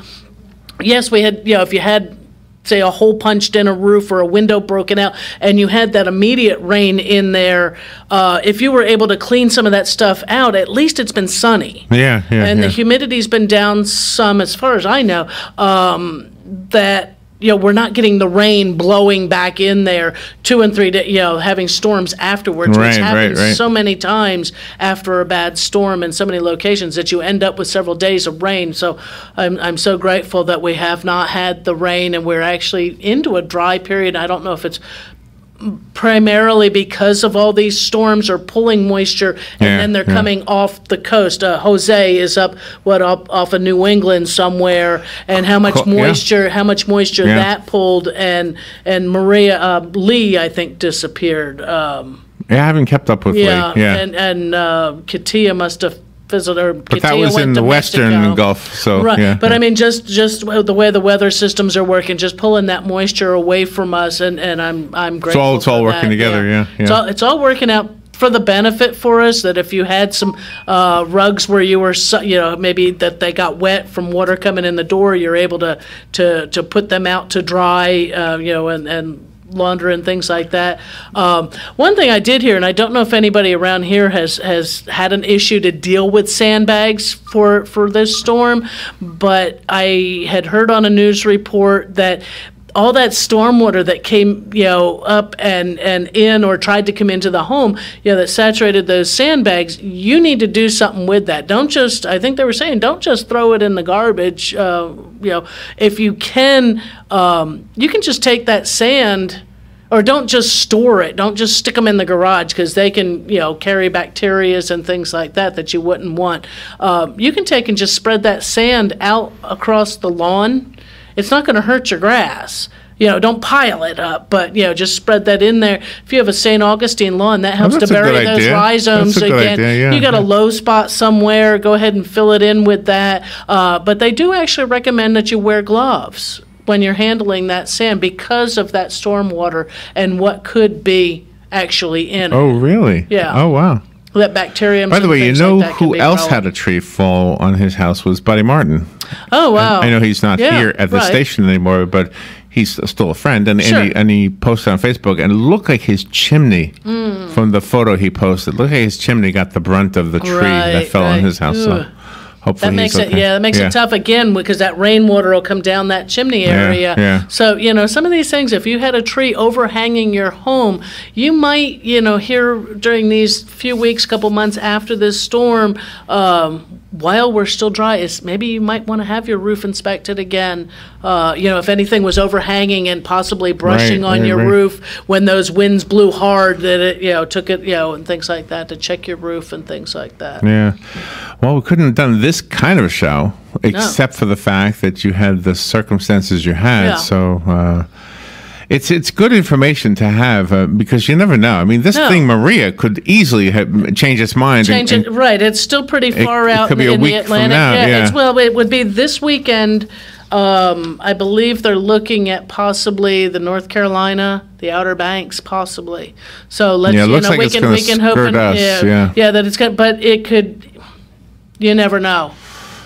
yes, we had, if you had, say, a hole punched in a roof or a window broken out, and you had that immediate rain in there, if you were able to clean some of that stuff out, at least it's been sunny. And the humidity's been down some, as far as I know, that we're not getting the rain blowing back in there 2 and 3 days, having storms afterwards, which happens so many times after a bad storm in so many locations that you end up with several days of rain. So I'm so grateful that we have not had the rain, and we're actually into a dry period. I don't know if it's primarily because of all these storms are pulling moisture, and then they're coming off the coast. Jose is up off of New England somewhere, and how much moisture that pulled, and Maria Lee, I think, disappeared. I haven't kept up with Lee. And Katia must have visited. But that was in the Western Gulf, so But I mean, just the way the weather systems are working, just pulling that moisture away from us, and I'm grateful. It's all working together. It's all working out for the benefit for us. That if you had some rugs where you were, maybe that they got wet from water coming in the door, you're able to put them out to dry, and launder and things like that. One thing I did hear, and I don't know if anybody around here has had an issue to deal with sandbags for this storm, but I had heard on a news report that all that stormwater that came, up and in or tried to come into the home, that saturated those sandbags, you need to do something with that. Don't just, I think they were saying, don't just throw it in the garbage. If you can just take that sand, or don't just store it. Don't just stick them in the garage, because they can, carry bacteria and things like that you wouldn't want. You can take and just spread that sand out across the lawn. It's not going to hurt your grass. Don't pile it up, but, just spread that in there. If you have a St. Augustine lawn, that helps to bury those rhizomes again. You got a low spot somewhere, go ahead and fill it in with that. But they do actually recommend that you wear gloves when you're handling that sand, because of that storm water and what could be actually in it. Oh, really? Yeah. Oh, wow. That bacterium. By the way, who else had a tree fall on his house was Buddy Martin. Oh, wow. I know he's not here at the station anymore, but he's still a friend, and he posted on Facebook, and it looked like his chimney, from the photo he posted, looked like his chimney got the brunt of the tree that fell on his house. So hopefully that makes it tough again, because that rainwater will come down that chimney area. So some of these things, if you had a tree overhanging your home, you might here during these few weeks, couple months after this storm, while we're still dry, is maybe you might want to have your roof inspected again. If anything was overhanging and possibly brushing on your roof when those winds blew hard, that it took it and things like that, to check your roof and things like that. Yeah. Well, we couldn't have done this kind of a show except for the fact that you had the circumstances you had. Yeah. So it's good information to have, because you never know. I mean, this thing, Maria, could easily change its mind. It's still pretty far out in the Atlantic. From now, it would be this weekend. I believe they're looking at possibly the North Carolina, the Outer Banks, possibly. So let's we can hope that it's good. But it could. You never know.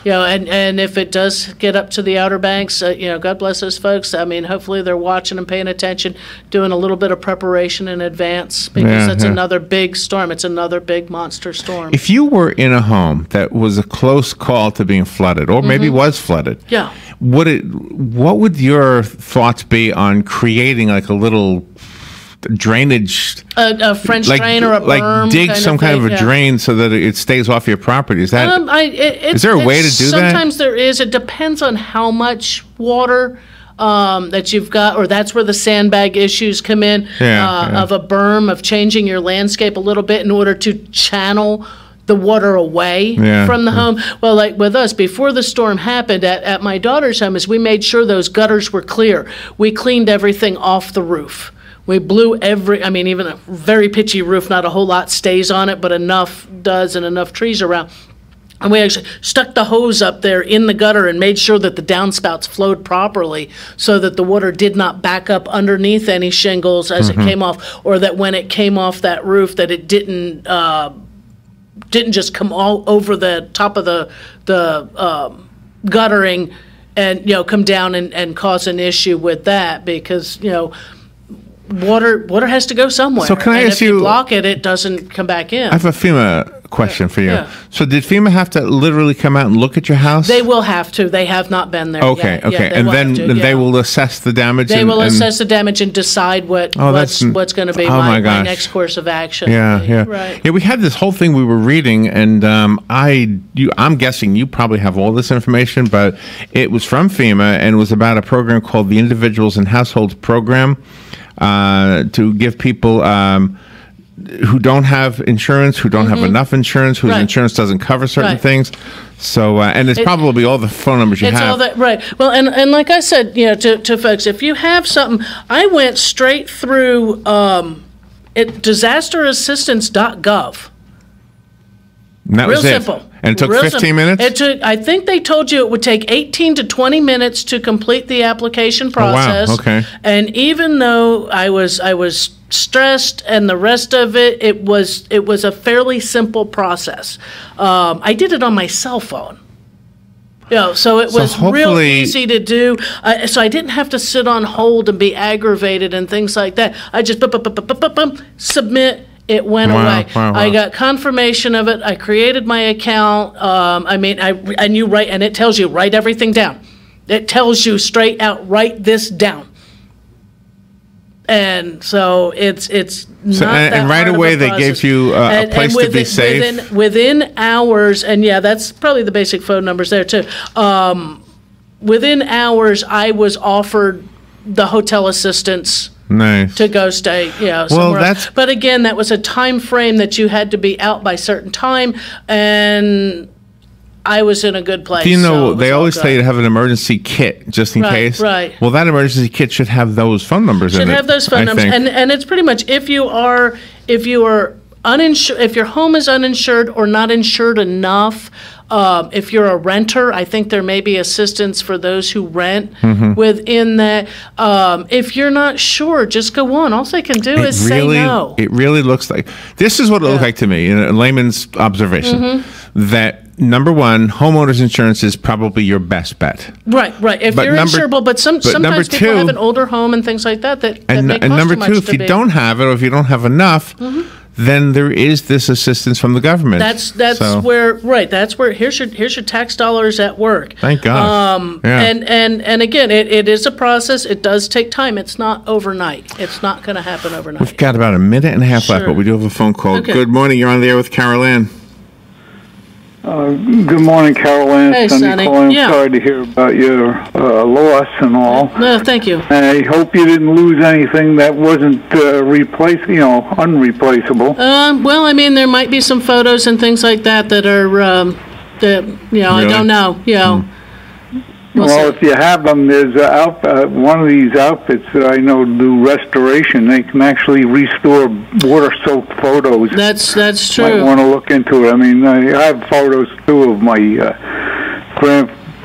and if it does get up to the Outer Banks, God bless those folks. I mean, hopefully they're watching and paying attention, doing a little bit of preparation in advance, because it's another big storm. It's another big monster storm. If you were in a home that was a close call to being flooded, or maybe was flooded, what would your thoughts be on creating like a little drainage, a French drain or a berm, dig some kind of a drain so that it stays off your property? Is that is there a way to do that? Sometimes there is. It depends on how much water that you've got, or that's where the sandbag issues come in, of a berm, of changing your landscape a little bit in order to channel the water away from the home. Well, like with us, before the storm happened at my daughter's home, is we made sure those gutters were clear. We cleaned everything off the roof. We blew even a very pitchy roof, not a whole lot stays on it, but enough does, and enough trees around. And we actually stuck the hose up there in the gutter and made sure that the downspouts flowed properly so that the water did not back up underneath any shingles as it came off, or that when it came off that roof that it didn't just come all over the top of the guttering and come down and cause an issue with that, because water has to go somewhere. So can I ask if you block it, it doesn't come back in. I have a FEMA question for you. So did FEMA have to literally come out and look at your house? They will have to. They have not been there yet. Yeah, and then they will assess the damage. They will assess the damage and decide what's going to be my next course of action. Yeah, we had this whole thing we were reading, and I'm guessing you probably have all this information, but it was from FEMA, and it was about a program called the Individuals and Households Program, to give people who don't have insurance, who don't have enough insurance, whose insurance doesn't cover certain things. So, and it's probably all the phone numbers you have. All that, right. Well, and like I said, to folks, if you have something, I went straight through disasterassistance.gov. And that Real was simple. And it took 15 minutes? It took, I think they told you it would take 18 to 20 minutes to complete the application process. Oh, wow. Okay. And even though I was stressed and the rest of it was a fairly simple process. I did it on my cell phone. So it was real easy to do. So I didn't have to sit on hold and be aggravated and things like that. I just submit. It went away. Wow. I got confirmation of it. I created my account. I knew and it tells you, write everything down. It tells you straight out, write this down. And so it's not that and right hard away of a they process. gave you a place to be safe. Within hours, and that's probably the basic phone numbers there too. Within hours, I was offered the hotel assistance. Nice. To go stay, somewhere else. But again, that was a time frame that you had to be out by certain time, and I was in a good place. Do you know, they always tell you to have an emergency kit just in case. Right. Well, that emergency kit should have those phone numbers in it. Should have those phone numbers, and it's pretty much if you are uninsured, if your home is uninsured or not insured enough. If you're a renter, I think there may be assistance for those who rent within that. If you're not sure, just go on. All they can do is say no. It really looks like, this is what it looked like to me, in a layman's observation, that number one, homeowners insurance is probably your best bet. Right. If you're insurable, but sometimes people have an older home and things like that may cost and number too much two, if you don't have it, or if you don't have enough, then there is this assistance from the government. That's where here's your tax dollars at work. Thank God. And again, it is a process. It does take time. It's not overnight. It's not going to happen overnight. We've got about a minute and a half left, but we do have a phone call. Okay. Good morning. You're on the air with Carol Ann. Good morning, Carol Ann. Hey, Sonny. I'm sorry to hear about your loss and all. No, thank you. I hope you didn't lose anything that wasn't unreplaceable. Well, I mean, there might be some photos and things like that are really? I don't know. Well, if you have them, there's one of these outfits that I know do restoration. They can actually restore water-soaked photos. That's true. Might want to look into it. I mean, I have photos too of my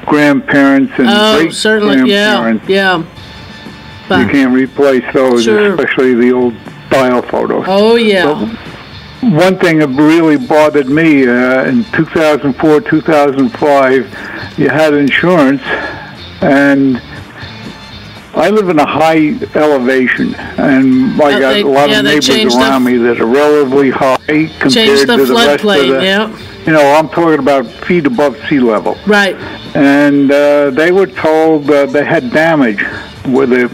grandparents and great-grandparents. Yeah. You can't replace those, especially the old style photos. Oh yeah. one thing that really bothered me in 2004, 2005, you had insurance, and I live in a high elevation, and I got a lot of neighbors around me that are relatively high compared to the rest of the. You know, I'm talking about feet above sea level. Right. And they were told they had damage with the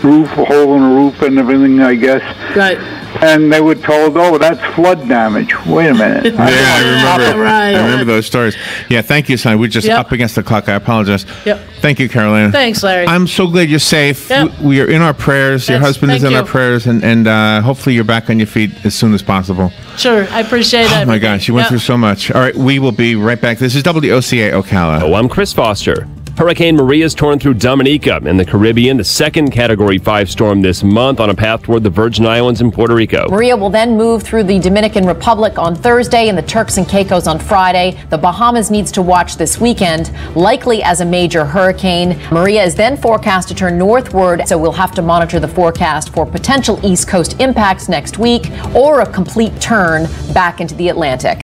roof, a hole in the roof, and everything, I guess. Right. And they were told, "Oh, that's flood damage." Wait a minute. I remember those stories. Yeah, thank you, son. We're just up against the clock. I apologize. Yep. Thank you, Carolina. Thanks, Larry. I'm so glad you're safe. Yep. We are in our prayers. Your husband is in our prayers, and hopefully you're back on your feet as soon as possible. Sure, I appreciate that. Oh, my gosh, you went through so much. All right, we will be right back. This is WOCA Ocala. Oh, I'm Chris Foster. Hurricane Maria's torn through Dominica in the Caribbean, the second Category 5 storm this month on a path toward the Virgin Islands and Puerto Rico. Maria will then move through the Dominican Republic on Thursday and the Turks and Caicos on Friday. The Bahamas needs to watch this weekend, likely as a major hurricane. Maria is then forecast to turn northward, so we'll have to monitor the forecast for potential East Coast impacts next week or a complete turn back into the Atlantic.